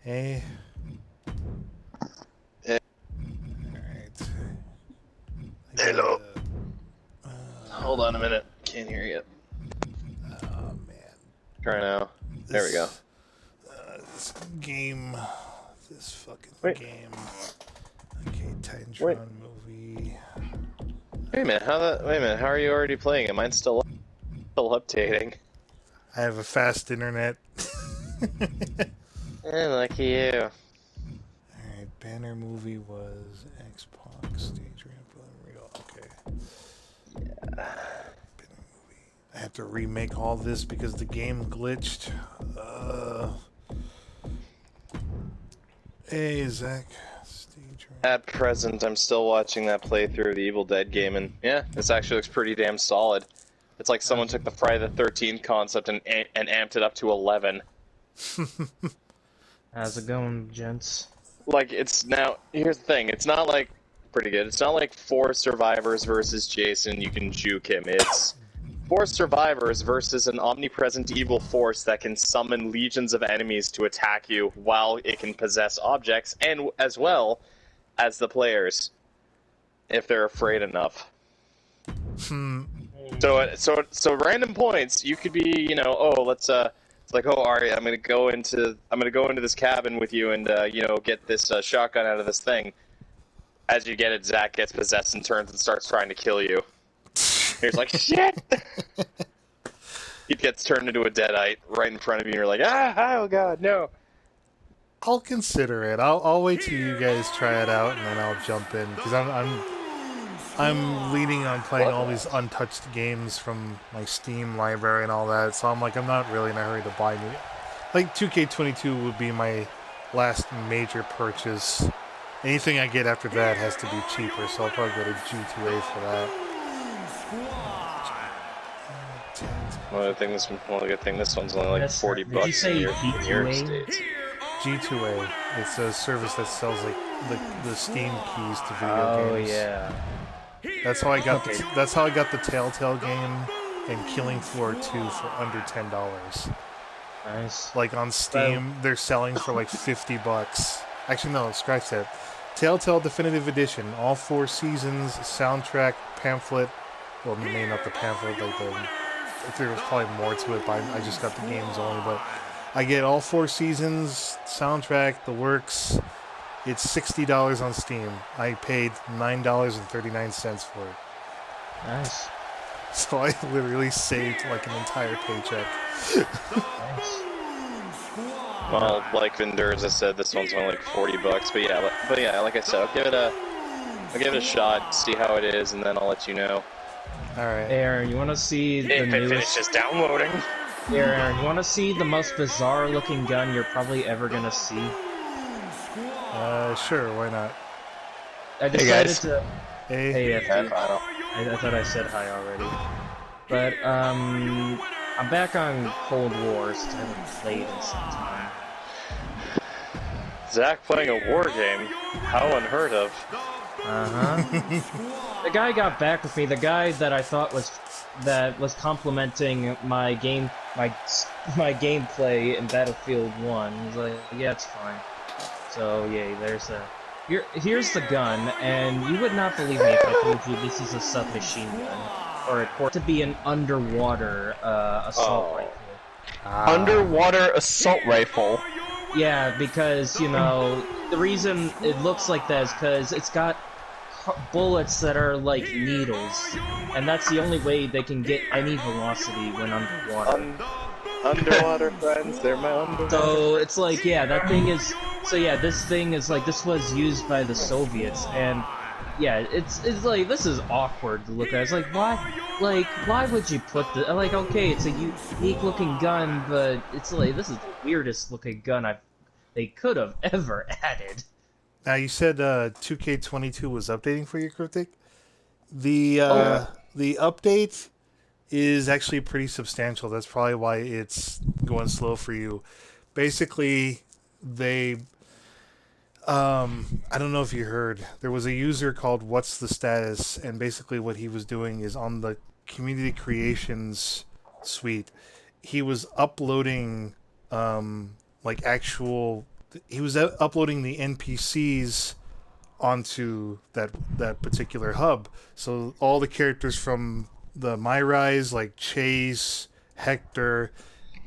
Hey. Hey. Alright. Hello. Hold on a minute. Can't hear you. Oh, man. Try now. There we go. This game. This fucking game. Okay, Titantron movie. Wait a minute. Wait a minute. How are you already playing it? Mine's still updating. I have a fast internet. Lucky you. Alright, banner movie was Xbox stage ramp. Real. Okay. Yeah. Banner movie. I have to remake all this because the game glitched. Hey, Zach. Stage ramp. At present, I'm still watching that playthrough of the Evil Dead game, and yeah, this actually looks pretty damn solid. It's like someone took the Friday the 13th concept and amped it up to 11. How's it going, gents? Like, it's now... Here's the thing. It's not like... Pretty good. It's not like 4 survivors versus Jason, you can juke him. It's 4 survivors versus an omnipresent evil force that can summon legions of enemies to attack you while it can possess objects, and as well as the players, if they're afraid enough. So random points, you could be, you know, oh, let's, it's like, oh, Ari, I'm gonna go into this cabin with you and, you know, get this shotgun out of this thing. As you get it, Zach gets possessed and turns and starts trying to kill you. He's like, shit! He gets turned into a deadite right in front of you, and you're like, oh god, no. I'll consider it. I'll wait till you guys try it out, and then I'll jump in because I'm leaning on playing all these untouched games from my Steam library and all that. So I'm like, I'm not really in a hurry to buy new. Like 2K22 would be my last major purchase. Anything I get after that has to be cheaper, so I'll probably go to G2A for that. Well, the good thing this one's only like $40 Did you say in your states. G2A. It's a service that sells like the Steam keys to video games. Oh yeah. That's how I got that's how I got the Telltale game and Killing Floor 2 for under $10. Nice. Like on Steam, they're selling for like $50. Actually, no, scratch that. Telltale Definitive Edition, all 4 seasons, soundtrack, pamphlet. Well, maybe not the pamphlet, like there was probably more to it, but I just got the games only. But I get all 4 seasons, soundtrack, the works. It's $60 on Steam. I paid $9.39 for it. Nice. So I literally saved like an entire paycheck. Nice. Well, like Vendors, I said, this one's only like $40, but yeah, like I said, I'll give it a shot, see how it is, and then I'll let you know. All right. Aaron, you want to see the If it newest? finishes downloading. Aaron, you want to see the most bizarre-looking gun you're probably ever gonna see? Sure, why not? I decided to. Hey. Hey, Final. I thought I said hi already. But I'm back on Cold War since I haven't played in some time. Zach playing a war game? How unheard of. The guy got back with me. The guy that I thought was complimenting my gameplay in Battlefield 1. He's like, yeah, it's fine. So yay, there's a. Here's the gun, and you would not believe me if I told you this is a submachine gun, or it purports to be an underwater assault rifle. Underwater assault rifle. Yeah, because, you know, the reason it looks like that is because it's got bullets that are like needles, and that's the only way they can get any velocity when underwater. Underwater friends, they're my underwater. So it's like, yeah, that thing is. So yeah, this thing is like, this was used by the Soviets, and yeah, it's like, this is awkward to look at. It's like, why would you put the, like, okay, it's a unique looking gun, but it's like, this is the weirdest looking gun they could have ever added. Now you said 2K22 was updating for you, Cryptic. The update is actually pretty substantial. That's probably why it's going slow for you. Basically, they I don't know if you heard, there was a user called What's the Status, and basically what he was doing is on the community creations suite, he was uploading like actual he was uploading the NPCs onto that particular hub. So all the characters from the My Rise, like Chase, Hector,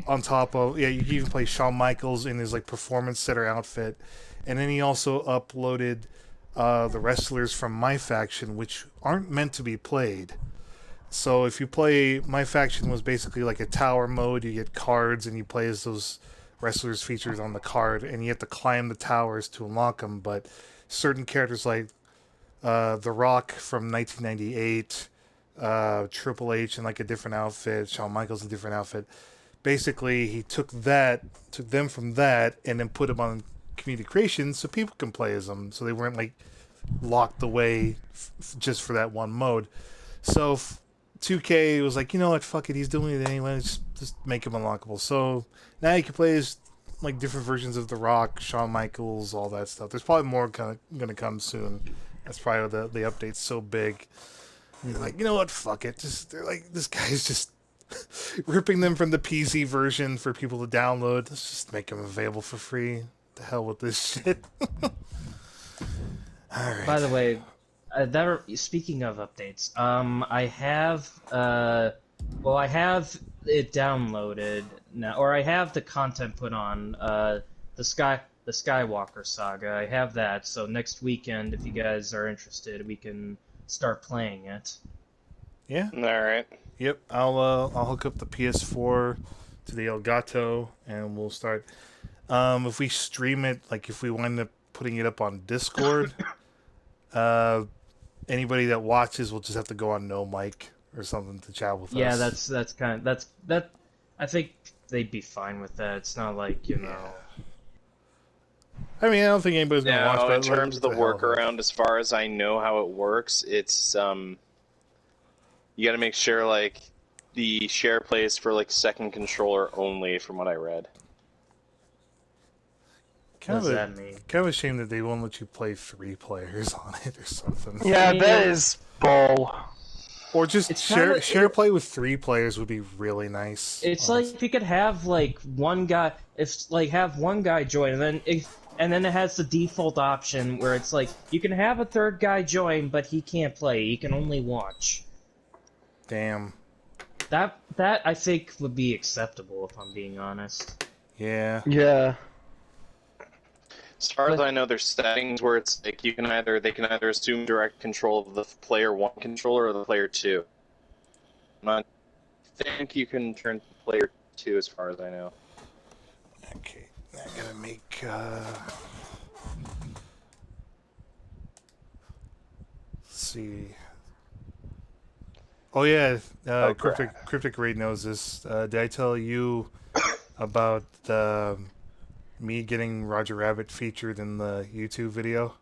on top of you can even play Shawn Michaels in his like performance center outfit, and then he also uploaded the wrestlers from my faction, which aren't meant to be played. So if you play my faction, was basically like a tower mode. You get cards and you play as those wrestlers featured on the card, and you have to climb the towers to unlock them. But certain characters like The Rock from 1998, Triple H in like a different outfit, Shawn Michaels in a different outfit. Basically, he took them from that, and then put them on community creations so people can play as them, so they weren't like locked away just for that one mode. So 2K was like, you know what, fuck it, he's doing it anyway, just make him unlockable. So now you can play as like different versions of The Rock, Shawn Michaels, all that stuff. There's probably more going to come soon. That's probably the update's so big. You're like, you know what, fuck it. They're like, this guy's just ripping them from the PC version for people to download. Let's just make them available for free. The hell with this shit. All right. By the way, speaking of updates, I have I have it downloaded now, or I have the content put on the Skywalker saga. I have that, so next weekend, if you guys are interested, we can start playing it. Yeah. All right. Yep. I'll hook up the PS4 to the Elgato, and we'll start. If we stream it, like if we wind up putting it up on Discord, anybody that watches will just have to go on no mic or something to chat with us. Yeah, that's I think they'd be fine with that. It's not like, you know. I mean, I don't think anybody's gonna watch that. In terms of the workaround, as far as I know how it works, it's you got to make sure like the share plays for like second controller only, from what I read. What does that mean? Kind of a shame that they won't let you play 3 players on it or something. Yeah, that is bull. Or just share play with 3 players would be really nice. It's honestly. Like if you could have like one guy, have one guy join, and then it has the default option where it's like you can have a third guy join, but he can't play. He can only watch. Damn. That I think would be acceptable, if I'm being honest. Yeah. Yeah. As far as I know, there's settings where it's like they can either assume direct control of the player 1 controller or the player 2. I think you can turn to player 2 as far as I know. Okay, I gotta make. Let's see. Oh yeah, Cryptic Raid knows this. Did I tell you about me getting Roger Rabbit featured in the YouTube video?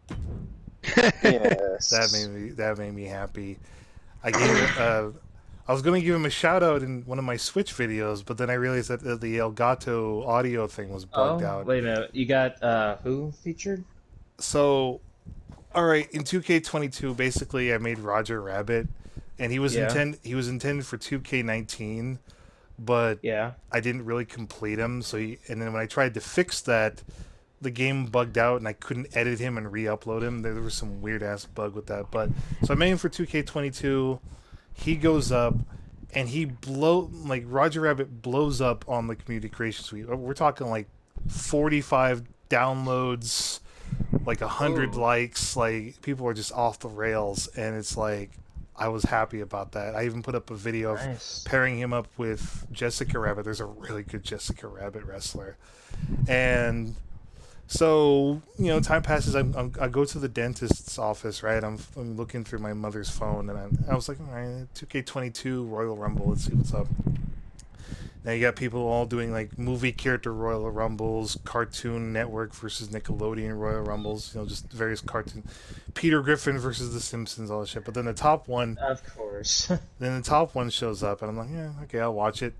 Yes. That made me happy. I was going to give him a shout out in one of my Switch videos, but then I realized that the Elgato audio thing was bugged out. Wait a minute, you got who featured? So, all right, in 2K22, basically, I made Roger Rabbit, and he was intended for 2K19. But I didn't really complete him. And then when I tried to fix that, the game bugged out and I couldn't edit him and re-upload him. There was some weird ass bug with that. But so I made him for 2K22. He goes up and Roger Rabbit blows up on the community creation suite. We're talking like 45 downloads, like 100 likes. Like people are just off the rails, and it's like, I was happy about that. I even put up a video of pairing him up with Jessica Rabbit. There's a really good Jessica Rabbit wrestler. And so, time passes. I go to the dentist's office, right? I'm looking through my mother's phone, and I was like, all right, 2K22 Royal Rumble. Let's see what's up. Now you got people all doing like movie character Royal Rumbles, Cartoon Network versus Nickelodeon Royal Rumbles, just various cartoon, Peter Griffin versus The Simpsons, all that shit. But then the top one, of course, then the top one shows up, and I'm like, yeah, okay, I'll watch it.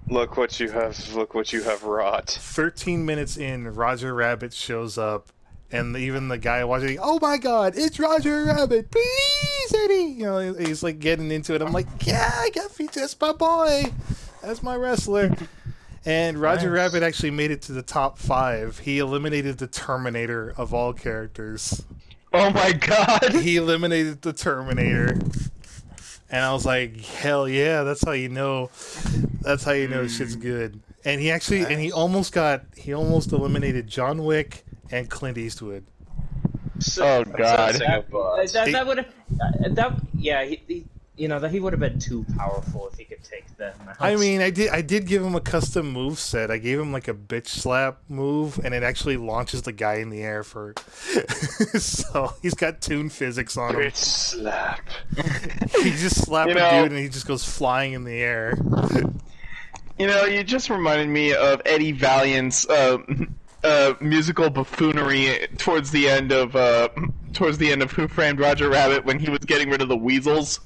Look what you have wrought. 13 minutes in, Roger Rabbit shows up, and even the guy watching, oh my god, it's Roger Rabbit, please, Eddie. He's like getting into it. I'm like, yeah, I got featured. That's my boy. That's my wrestler. And Roger Nice. Rabbit actually made it to the top 5. He eliminated the Terminator of all characters. Oh my god! He eliminated the Terminator. And I was like, hell yeah, that's how you know. That's how you know shit's good. And he actually, and he almost eliminated John Wick and Clint Eastwood. Oh god. That would have, yeah, he would have been too powerful if he could take them out. I mean, I did give him a custom move set. I gave him like a bitch slap move, and it actually launches the guy in the air for. So he's got toon physics on him. Bitch slap. He just slapped You a know- dude, and he just goes flying in the air. You know, you just reminded me of Eddie Valiant's musical buffoonery towards the end of Who Framed Roger Rabbit when he was getting rid of the weasels.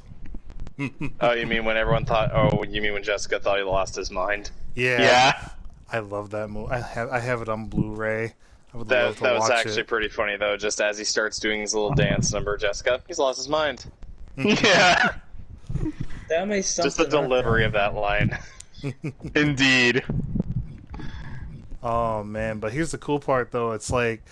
Oh, you mean when everyone thought? Oh, you mean when Jessica thought he lost his mind? Yeah. I love that movie. I have it on Blu-ray. I would That love to was watch actually it. pretty funny though. Just as he starts doing his little dance number, Jessica, he's lost his mind. Yeah. That makes something. Just the delivery of that line. Indeed. Oh man, but here's the cool part though. It's like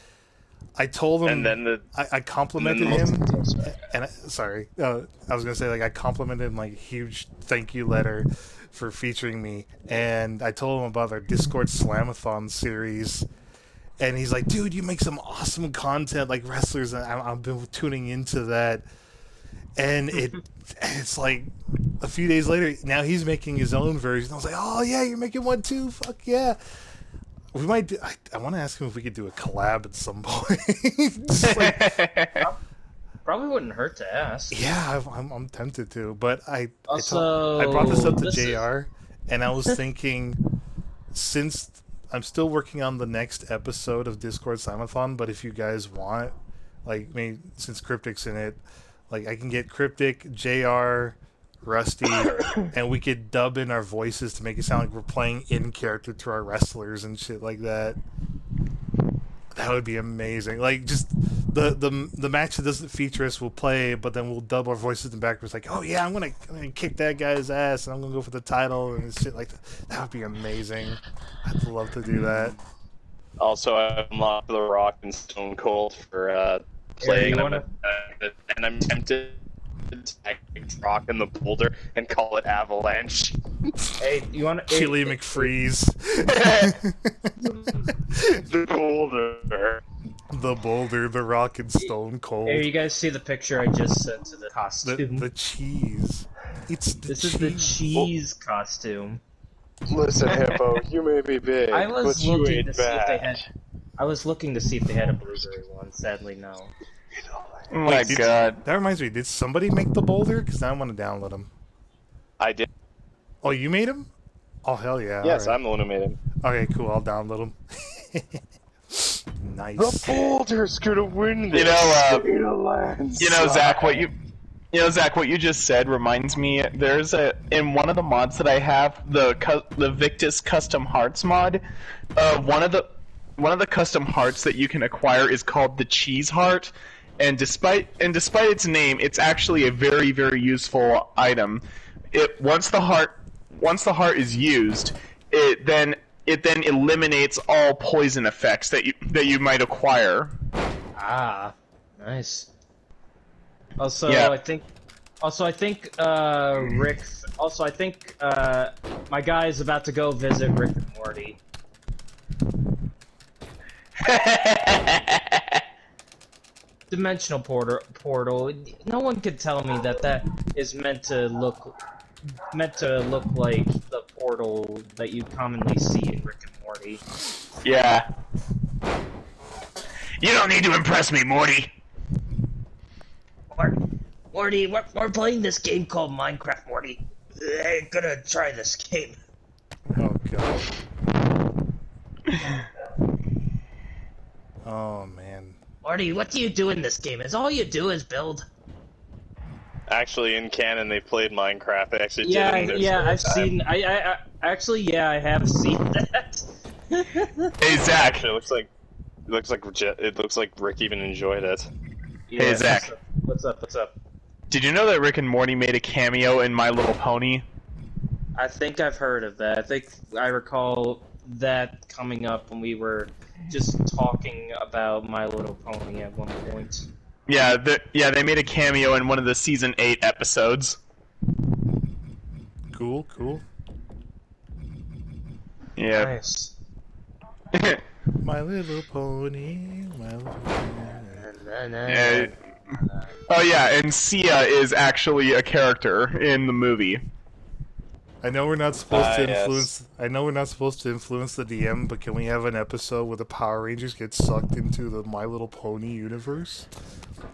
I told him, And then I complimented and then him, and I was gonna say like I complimented him like a huge thank you letter for featuring me, and I told him about our Discord Slamathon series, and he's like, dude, you make some awesome content like wrestlers, and I've been tuning into that, and it's like a few days later, now he's making his own version. I was like, oh yeah, you're making one too, fuck yeah. We might do, I want to ask him if we could do a collab at some point. Just like, Probably wouldn't hurt to ask. yeah, I'm tempted to, but I Also, brought this up to this is- JR, and I was thinking, since I'm still working on the next episode of Discord Simathon, but if you guys want, like, maybe since Cryptic's in it, like, I can get Cryptic, JR, Rusty, and we could dub in our voices to make it sound like we're playing in character to our wrestlers and shit like that. That would be amazing. Like, just the match that doesn't feature us will play, but then we'll dub our voices in backwards. Like, oh yeah, I'm gonna kick that guy's ass, and I'm gonna go for the title and shit like that. That would be amazing. I'd love to do that. Also, I unlocked The Rock and Stone Cold for playing, you and I'm tempted to tag Rock in the boulder and call it Avalanche. Hey, you want to? Chili McFreeze. The boulder. The Boulder, The Rock, and Stone Cold. Hey, you guys see the picture I just sent to the costume? The cheese. It's the This cheese. is the cheese costume. Listen, Hippo, you may be big, I was but you looking ain't to see if they bad. had. I was looking to see if they had a blueberry one. Sadly, no. Oh my did- god. That reminds me, did somebody make the Boulder? Because now I want to download them. I did. Oh, you made them? Oh, hell yeah. Yes, alright. I'm the one who made him. Okay, cool. I'll download them. Nice. boulder's gonna win this. Zach, what you just said reminds me. There's in one of the mods that I have, the Victus Custom Hearts mod. One of the custom hearts that you can acquire is called the Cheese Heart, and despite its name, it's actually a very, very useful item. Once the heart is used, it then eliminates all poison effects that you might acquire. Ah, nice. Also, Yeah. I think Rick. Also, I think my guy is about to go visit Rick and Morty. Dimensional portal. No one could tell me that is meant to look like the portal that you commonly see in Rick and Morty. Yeah. You don't need to impress me, Morty. Morty, we're playing this game called Minecraft, Morty. I'm gonna try this game. Oh, God. Oh, man. Morty, what do you do in this game? Is all you do is build? Actually, in canon, they played Minecraft. They actually did it in their I've spare time. seen. I actually, I have seen that. Hey, Zach. It looks like Rick even enjoyed it. Hey, Zach. What's up? Did you know that Rick and Morty made a cameo in My Little Pony? I think I've heard of that. I think I recall that coming up when we were just talking about My Little Pony at one point. Yeah, they made a cameo in one of the season 8 episodes. Cool. Yeah. Nice. My Little Pony, My Little Pony. Oh yeah, and Sia is actually a character in the movie. I know we're not supposed to influence. Yes. I know we're not supposed to influence the DM, but can we have an episode where the Power Rangers get sucked into the My Little Pony universe?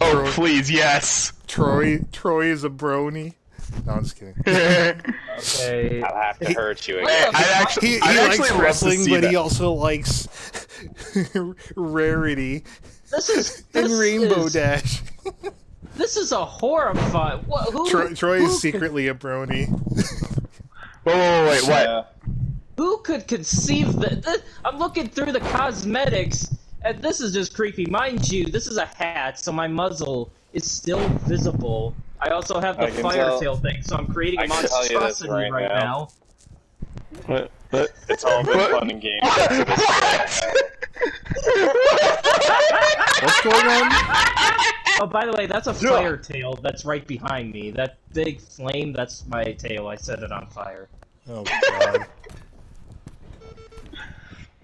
Oh please, yes. Troy is a brony. No, I'm just kidding. Okay. I'll have to hurt you He again. He I'd likes actually love to wrestling, see but that. he also likes Rarity This and Rainbow is, Dash. This is a horrifying. Troy is secretly a brony. Wait, what? Yeah. Who could conceive that? I'm looking through the cosmetics, and this is just creepy. Mind you, this is a hat, so my muzzle is still visible. I also have the I can fire tell- tail thing, so I'm creating a I can tell you this monstrosity right now. What? It's all been fun and games up to this point. What's going on? Oh, by the way, that's a fire tail that's right behind me. That big flame, that's my tail. I set it on fire. Oh god.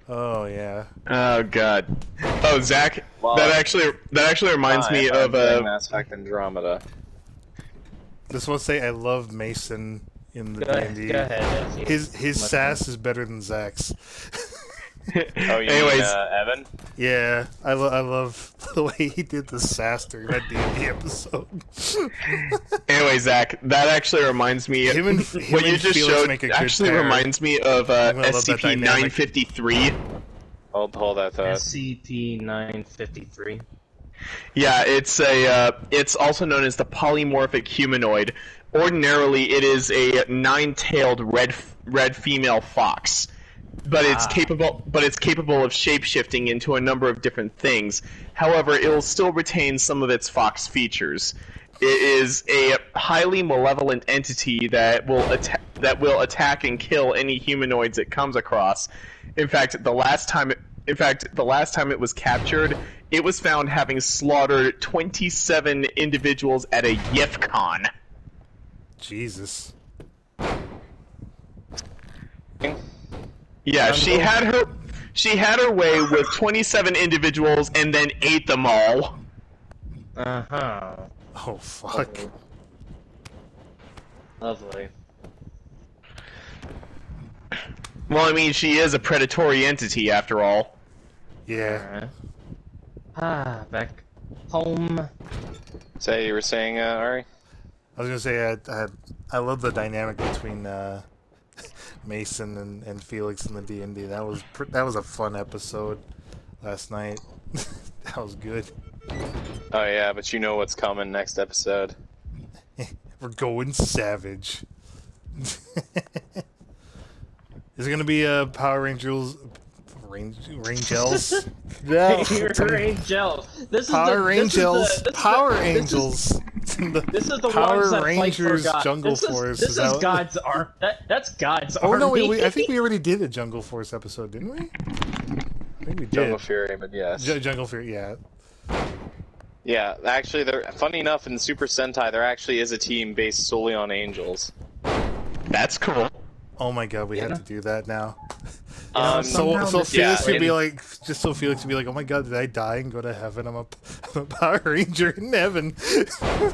Oh yeah. Oh god. Oh Zach, Well, that actually reminds me I'm of playing Mass Effect Andromeda. Just want to say I love Mason in the Go ahead. D&D. Go ahead. His sass is better than Zach's. Oh, you Anyways. mean Evan? Yeah, I love the way he did the sass during that D&D episode. Anyway, Zach, that actually reminds me. Him and what you just Felix showed make a good actually pair. reminds me of gonna love that dynamic. SCP-953. Hold that thought. SCP-953. Yeah, it's also known as the polymorphic humanoid. Ordinarily, it is a nine-tailed red female fox, but it's capable of shape-shifting into a number of different things. However, it will still retain some of its fox features. It is a highly malevolent entity that will attack and kill any humanoids it comes across. In fact, the last time it was captured, it was found having slaughtered 27 individuals at a YIFCon. Jesus. Yeah, she had her way with 27 individuals and then ate them all. Uh-huh. Oh fuck. Lovely. Well, I mean, she is a predatory entity after all. Yeah. Alright. Back home. So you were saying, Ari? I was gonna say I love the dynamic between Mason and Felix in the D&D. That was a fun episode last night. That was good. Oh yeah, but you know what's coming next episode. We're going savage. Is it gonna be Power Rangers? Rangels? Yeah. Rangels. This is Power the, this is Rangels. the- Power this is- Angels. This is the Power ones that Rangers fight for God. Jungle this is, Force. This is that- God's arm. That's God's Oh army. no, I think we already did a Jungle Force episode, didn't we? I think we did. Jungle Fury, but yes. Jungle Fury, yeah. Yeah, actually, funny enough, in Super Sentai, there actually is a team based solely on angels. That's cool. Oh my god, we have to do that now. Um, So Felix yeah, would be and- like, just so Felix would be like, oh my god, did I die and go to heaven? I'm a Power Ranger in heaven. Oh,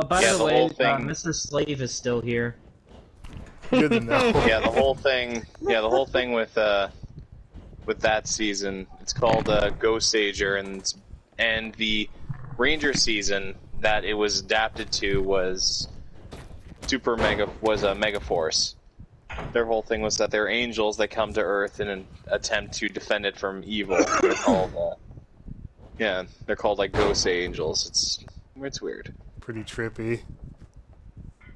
by Yeah, the the way, whole thing- Mr. Slave is still here. Good to know. Yeah, the whole thing. Yeah, the whole thing with that season. It's called Ghost Sager, and the Ranger season that it was adapted to was Mega Force. Their whole thing was that they're angels that come to Earth in an attempt to defend it from evil. They're called, they're called like Ghost Angels. It's weird. Pretty trippy.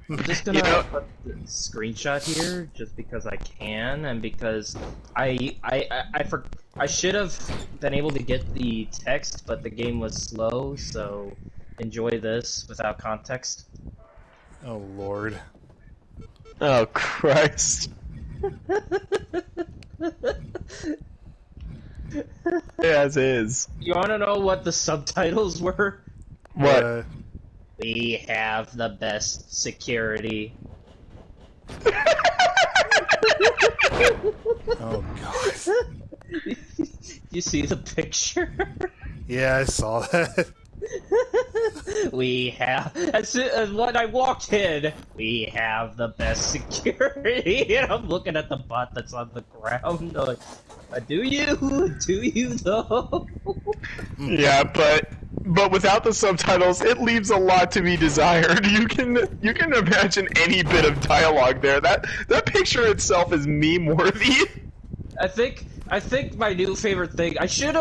I'm just gonna You know- put the screenshot here just because I can, and because I should have been able to get the text, but the game was slow, so enjoy this without context. Oh lord. Oh, Christ. As is. You want to know what the subtitles were? What? We have the best security. Oh god. You see the picture? Yeah, I saw that. We have. As when I walked in, we have the best security. And I'm looking at the bot that's on the ground. I'm like, do you? Do you though? Yeah, but without the subtitles, it leaves a lot to be desired. You can imagine any bit of dialogue there. That picture itself is meme worthy. I think my new favorite thing. I should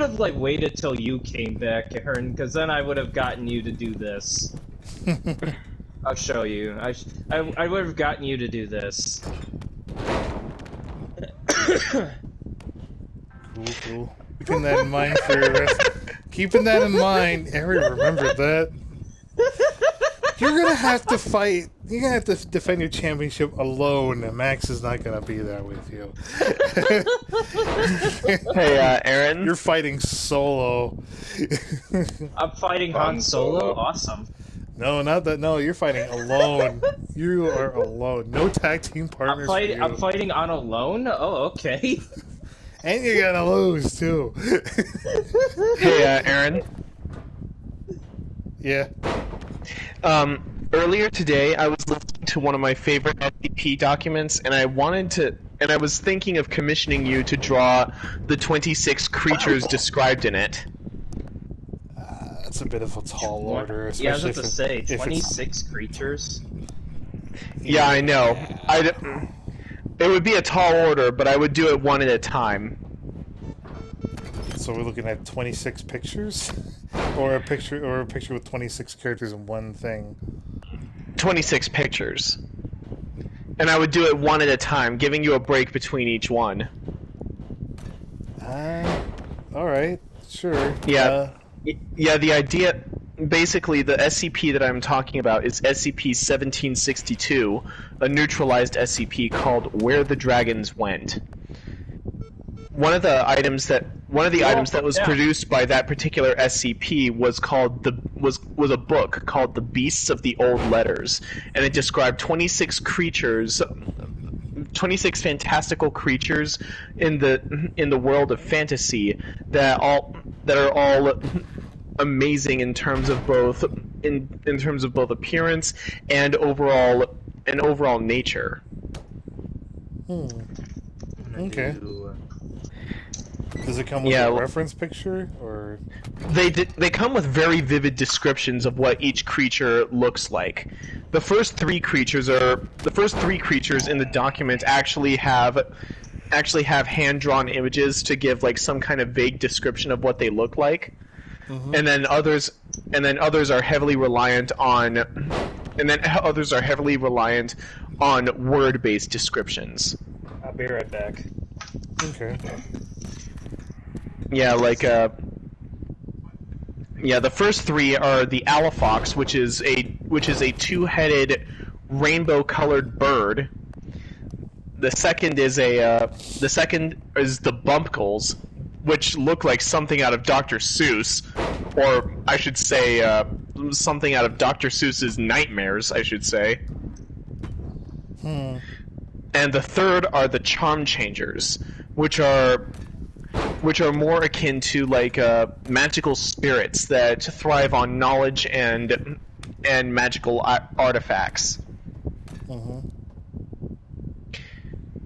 have like waited till you came back, Aaron, because then I would have gotten you to do this. I'll show you. I would have gotten you to do this. Cool. Keeping that in mind for your rest. Keeping that in mind, Aaron, remember that. You're gonna have to fight. You're gonna have to defend your championship alone, and Max is not gonna be there with you. Hey, Aaron. You're fighting solo. I'm fighting Han Solo. Awesome. No, not that. No, you're fighting alone. You are alone. No tag team partners. I'm fighting on alone. Oh, okay. And you're gonna lose too. Hey, Aaron. Yeah. Earlier today, I was listening to one of my favorite SCP documents, and I was thinking of commissioning you to draw the 26 creatures described in it. That's a bit of a tall order, Yeah, I was especially about to say 26 creatures. Yeah, I know. It would be a tall order, but I would do it one at a time. So we're looking at 26 pictures, or a picture with 26 characters in one thing. 26 pictures. And I would do it one at a time, giving you a break between each one. Alright, sure. Yeah. Yeah, the idea... Basically, the SCP that I'm talking about is SCP-1762, a neutralized SCP called Where the Dragons Went. One of the items that was produced by that particular SCP was called was a book called The Beasts of the Old Letters, and it described 26 creatures, 26 fantastical creatures in the world of fantasy that are all amazing in terms of both appearance and overall nature. Okay. Does it come with a reference picture, or they come with very vivid descriptions of what each creature looks like. The first three creatures in the document actually have hand-drawn images to give like some kind of vague description of what they look like. Mm-hmm. And then others are heavily reliant on word-based descriptions. I'll be right back. okay? Yeah, the first three are the Alafox, which is a two-headed rainbow-colored bird. The second is the Bumpkles, which look like something out of Dr. Seuss, or I should say something out of Dr. Seuss's nightmares, I should say. And the third are the Charm Changers, which are more akin to like magical spirits that thrive on knowledge and magical artifacts.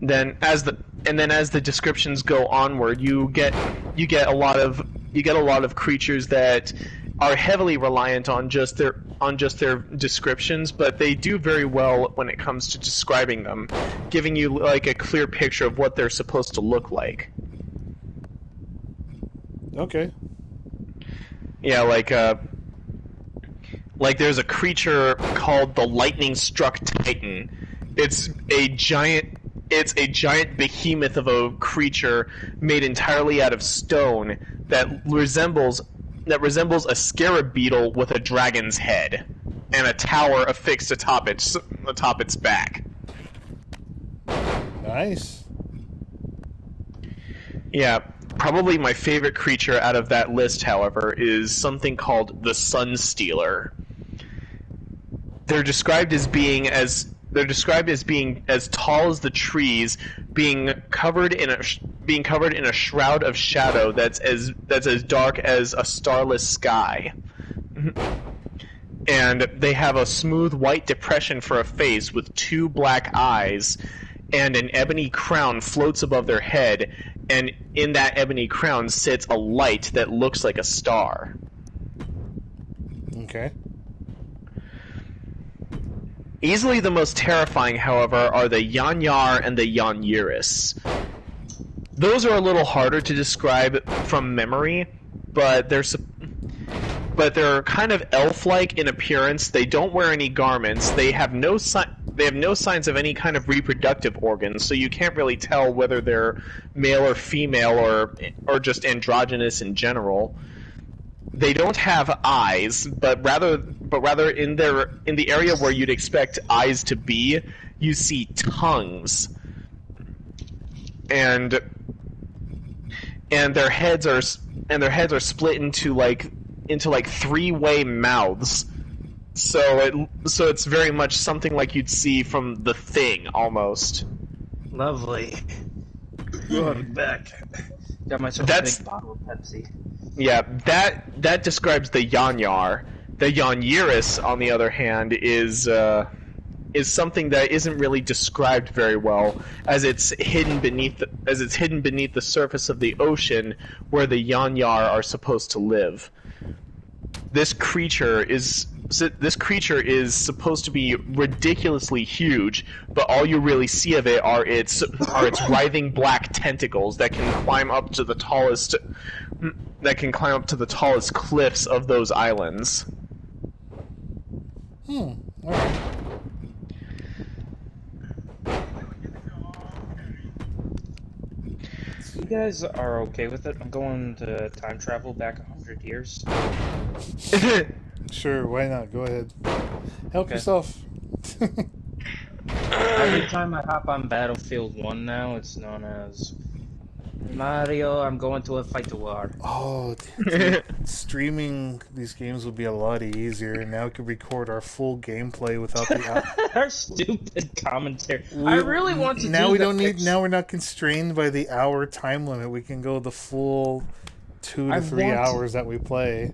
Then as the descriptions go onward, you get a lot of creatures that are heavily reliant on just their descriptions, but they do very well when it comes to describing them, giving you like a clear picture of what they're supposed to look like. Okay. Yeah, like there's a creature called the Lightning Struck Titan. It's a giant behemoth of a creature made entirely out of stone that resembles a scarab beetle with a dragon's head. a tower affixed atop its back. Nice. Yeah, probably my favorite creature out of that list, however, is something called the Sun Stealer. They're described as being as tall as the trees, being covered in a shroud of shadow that's as dark as a starless sky. And they have a smooth white depression for a face with 2 black eyes, and an ebony crown floats above their head, and in that ebony crown sits a light that looks like a star. Okay. Easily the most terrifying, however, are the Yanyar and the Yanyiris. Those are a little harder to describe from memory, but they're kind of elf-like in appearance. They don't wear any garments. They have no signs of any kind of reproductive organs, so you can't really tell whether they're male or female or just androgynous in general. They don't have eyes, but rather in the area where you'd expect eyes to be, you see tongues. And their heads are split into like 3-way mouths. So it's very much something like you'd see from The Thing, almost. Lovely. I'm back. Got myself a big bottle of Pepsi. Yeah, that describes the Yanyar. The Yanyiris, on the other hand, is something that isn't really described very well, as it's hidden beneath the surface of the ocean, where the Yanyar are supposed to live. This creature is supposed to be ridiculously huge, but all you really see of it are its writhing black tentacles that can climb up to the tallest cliffs of those islands. All right. You guys are okay with it? I'm going to time travel back 100 years. Sure, why not? Go ahead. Help yourself. Every time I hop on Battlefield 1 now, it's known as Mario, I'm going to fight the war. Oh, dude, streaming these games would be a lot easier. Now we can record our full gameplay without the Our stupid commentary. I really want to now do we the don't need. fix- Now we're not constrained by the hour time limit. We can go the full 2 to 3 hours that we play.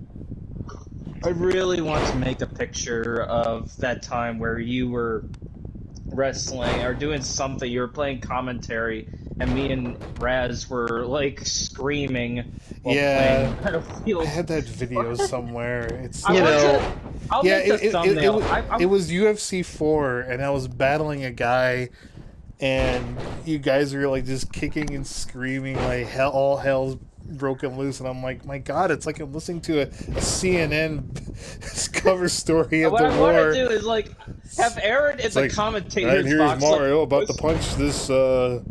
I really want to make a picture of that time where you were wrestling or doing something. You were playing commentary, and me and Raz were like screaming while playing Battlefield. I had that video somewhere. It's I'll make the thumbnail. It was UFC 4, and I was battling a guy, and you guys were like just kicking and screaming like hell, all hell's broken loose, and I'm like, my God, it's like I'm listening to a CNN cover story of what the I war. want to do is like have Aaron in the Like, commentator's and here's box. Mario like, about to punch this like,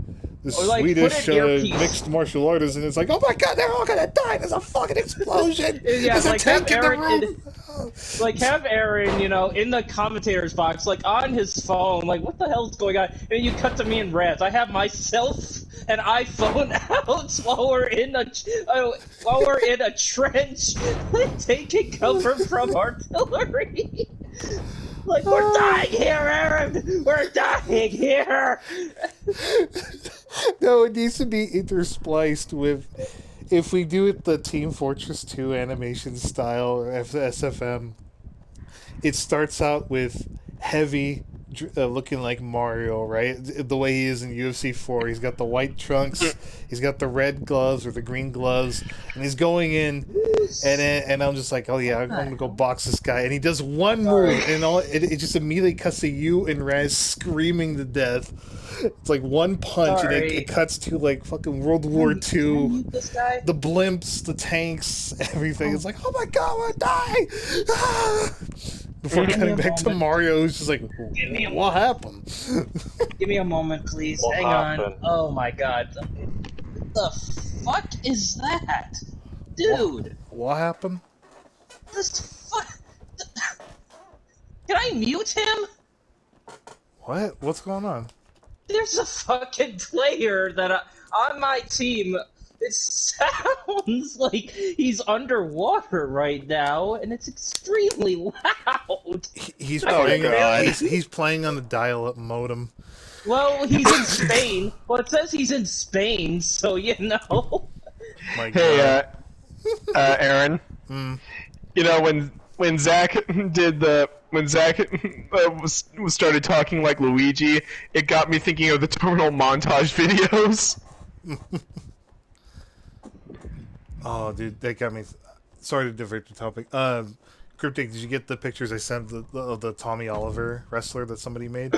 Swedish put an earpiece. mixed martial artist, and it's like, oh my God, they're all gonna die! There's a fucking explosion! Yeah, There's like a tank in have the Aaron room! like have Aaron, you know, in the commentator's box, like on his phone, like what the hell's going on? And you cut to me and Raz. I have myself and iPhone out while we're in a trench, like, taking cover from artillery. Like, we're dying here, Aaron! We're dying here! No, it needs to be interspliced with, if we do it the Team Fortress 2 animation style, SFM, it starts out with heavy, looking like Mario, right? The way he is in UFC 4. He's got the white trunks, he's got the red gloves or the green gloves, and he's going in, and I'm just like, oh yeah, I'm gonna go box this guy, and he does one move, and it just immediately cuts to you and Raz screaming to death. It's like one punch, and it cuts to like fucking World War II. The blimps, the tanks, everything. It's like, oh my God, we're dying! Before cutting back to Mario, who's just like, what happened? Give me a moment, please. What Hang happened? on. Oh my God. What the fuck is that? Dude! What happened? This fuck... Can I mute him? What? What's going on? There's a fucking player that on my team. It sounds like he's underwater right now, and it's extremely loud. He's Oh, playing. God. He's playing on the dial-up modem. Well, he's in Spain. Well, it says he's in Spain, so you know. My Hey, God. Aaron. You know when Zach started talking like Luigi, it got me thinking of the terminal montage videos. Oh, dude, that got me. Sorry to divert the topic. Cryptic, did you get the pictures I sent of the Tommy Oliver wrestler that somebody made?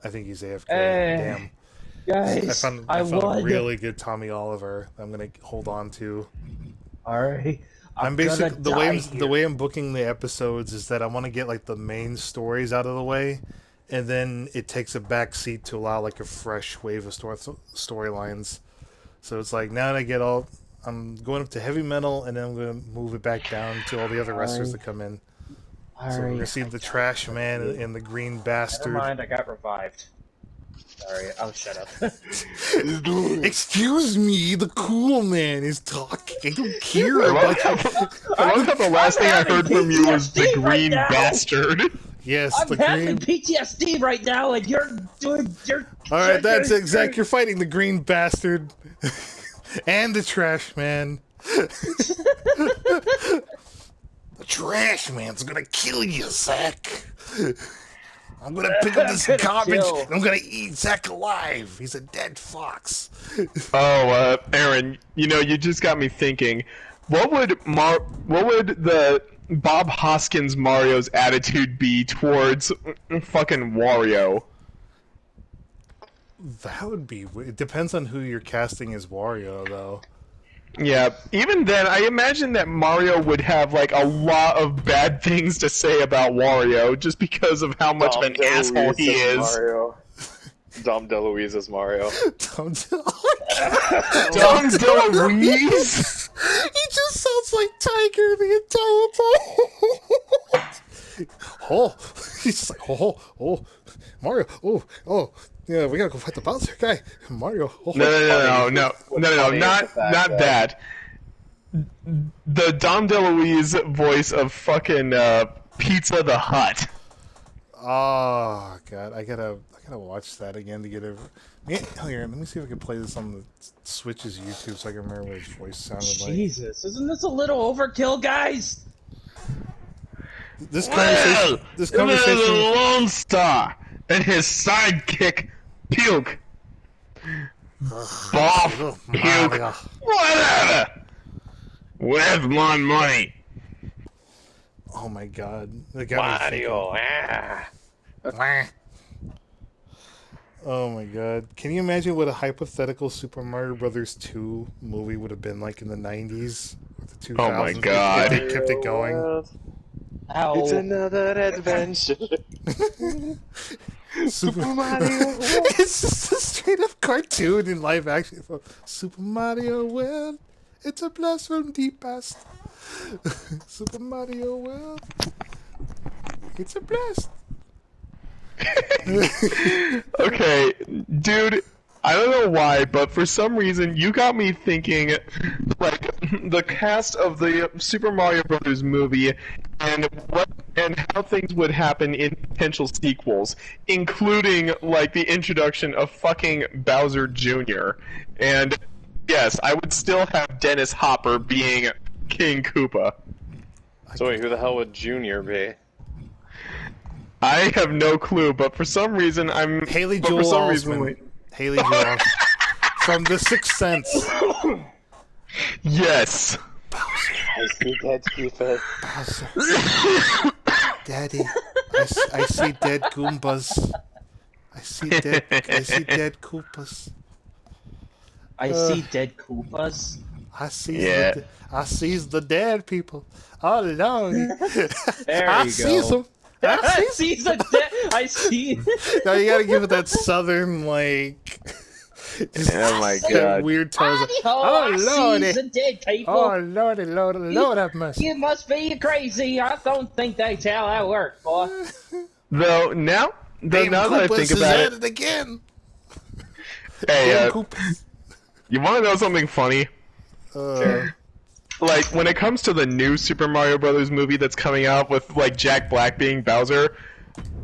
I think he's AFK. Damn. Guys, I found a really good Tommy Oliver I'm gonna hold on to. Alright. I'm basically the way I'm booking the episodes is that I want to get like the main stories out of the way, and then it takes a back seat to allow like a fresh wave of storylines. So it's like now that I get all, I'm going up to heavy metal, and then I'm going to move it back down to all the other wrestlers that come in. So we're gonna see the Trash Man and the Green Bastard. Never mind, I got revived. Sorry, I'll shut up. Excuse me, the cool man is talking. I don't care about you. I love how the last thing I heard from you was the PTSD right Green now. Bastard. Yes, I'm the having Green. PTSD right now, and you're doing. All right, that's it, Zach. You're fighting the Green Bastard and the Trash Man. The Trash Man's gonna kill you, Zach. I'm gonna pick up this garbage and I'm gonna eat Zach alive. He's a dead fox. Oh, Aaron, you know, you just got me thinking. What would the Bob Hoskins Mario's attitude be towards fucking Wario? That would be. It depends on who you're casting as Wario, though. Yeah, even then, I imagine that Mario would have like a lot of bad things to say about Wario just because of how much of an asshole he is. Mario. Dom DeLuise as Mario. Dom DeLuise? He just sounds like Tiger the entire time. Oh, he's just like, oh, Mario, oh, yeah, we gotta go fight the bouncer guy, Mario. Oh. No, not that. The Dom DeLuise voice of fucking Pizza the Hut. Oh God, I gotta watch that again to get it. Here, let me see if I can play this on the Switch's YouTube so I can remember what his voice sounded like. Jesus, isn't this a little overkill, guys? This conversation. Lone Star and his sidekick Puke. Bob Puke. Mario. Whatever. Where's my money? Oh my God, that got me thinking. Oh my God, can you imagine what a hypothetical Super Mario Brothers 2 movie would have been like in the 90s or the 2000s? Oh my God. If they kept it going. Ow. It's another adventure. Super Mario. It's just a straight up cartoon in live action. Super Mario World. It's a blast from deep past. Super Mario World. It's a blast. Okay, dude, I don't know why, but for some reason you got me thinking, like, the cast of the Super Mario Brothers movie and how things would happen in potential sequels, including, like, the introduction of fucking Bowser Jr. And, yes, I would still have Dennis Hopper being King Koopa. So wait, who the hell would Junior be? I have no clue, but for some reason I'm... Haley but Joel for some reason, Osment. wait. Haley Joel Osment. From The Sixth Sense. Yes. I see dead Koopa. Bowser. Daddy, I see dead Goombas. I see dead Koopas. I see dead Koopas. I see Yeah. I sees the dead people all along. There I you sees go. them. I see the dead. I see. Now you gotta give it that southern like Oh my That god. weird Tarzan. Oh, lordy! I see the dead people. Oh lordy, lordy, lord have mercy. You must be crazy. I don't think that's how that works, boy. Though now that I think is about at it, it again. hey, Damn Koopas. you want to know something funny? Like, when it comes to the new Super Mario Brothers movie that's coming out with, like, Jack Black being Bowser,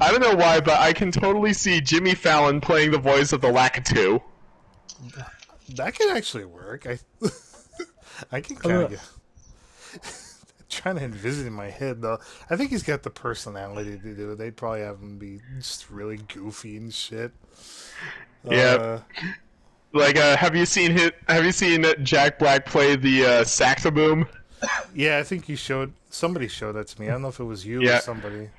I don't know why, but I can totally see Jimmy Fallon playing the voice of the Lakitu. That could actually work. I can kind of get... trying to envision in my head, though. I think he's got the personality to do it. They'd probably have him be just really goofy and shit. Yeah. Like, have you seen Jack Black play the saxoboom? Yeah, I think somebody showed that to me. I don't know if it was you or somebody.